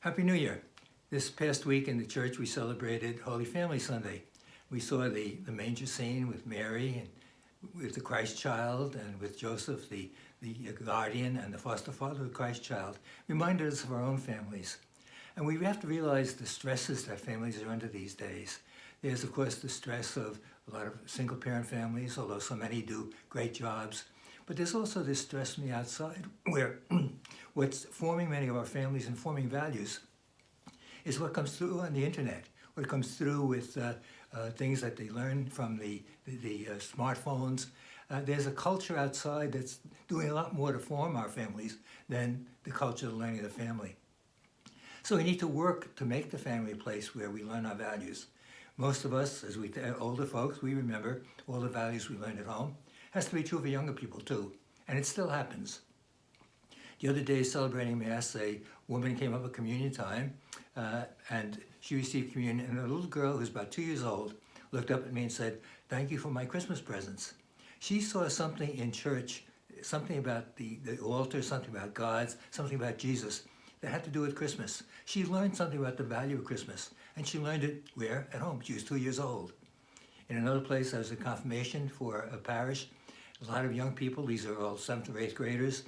Happy New Year. This past week in the church we celebrated Holy Family Sunday. We saw the manger scene with Mary and with the Christ child and with Joseph, the guardian and the foster father of the Christ child, reminded us of our own families. And we have to realize the stresses that families are under these days. There's of course the stress of a lot of single parent families, although so many do great jobs. But there's also this stress from the outside where what's forming many of our families and forming values is what comes through on the internet, what comes through with things that they learn from the smartphones. There's a culture outside that's doing a lot more to form our families than the culture of learning the family. So we need to work to make the family a place where we learn our values. Most of us, as older folks, we remember all the values we learned at home. Has to be true for younger people too, and it still happens. The other day, celebrating Mass, a woman came up at communion time, and she received communion, and a little girl who's about 2 years old looked up at me and said, "Thank you for my Christmas presents." She saw something in church, something about the altar, something about God, something about Jesus that had to do with Christmas. She learned something about the value of Christmas, and she learned it where? At home. She was 2 years old. In another place, I was at confirmation for a parish. A lot of young people, these are all 7th or 8th graders,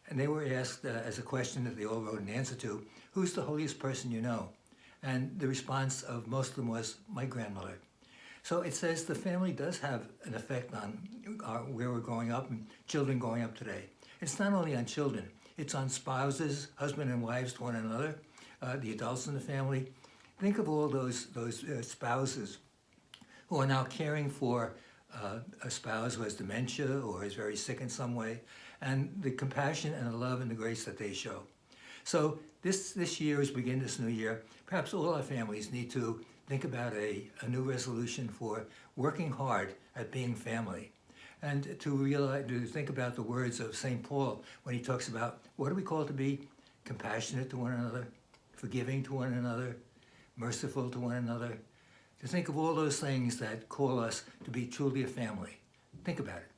and they were asked as a question that they all wrote an answer to, who's the holiest person you know? And the response of most of them was, my grandmother. So it says the family does have an effect on where we're growing up and children growing up today. It's not only on children, it's on spouses, husband and wives to one another, the adults in the family. Think of all those spouses who are now caring for a spouse who has dementia or is very sick in some way, and the compassion and the love and the grace that they show. So this year, as we begin this new year, perhaps all our families need to think about a new resolution for working hard at being family, and to think about the words of St. Paul when he talks about what are we called to be? Compassionate to one another, forgiving to one another, merciful to one another. To think of all those things that call us to be truly a family. Think about it.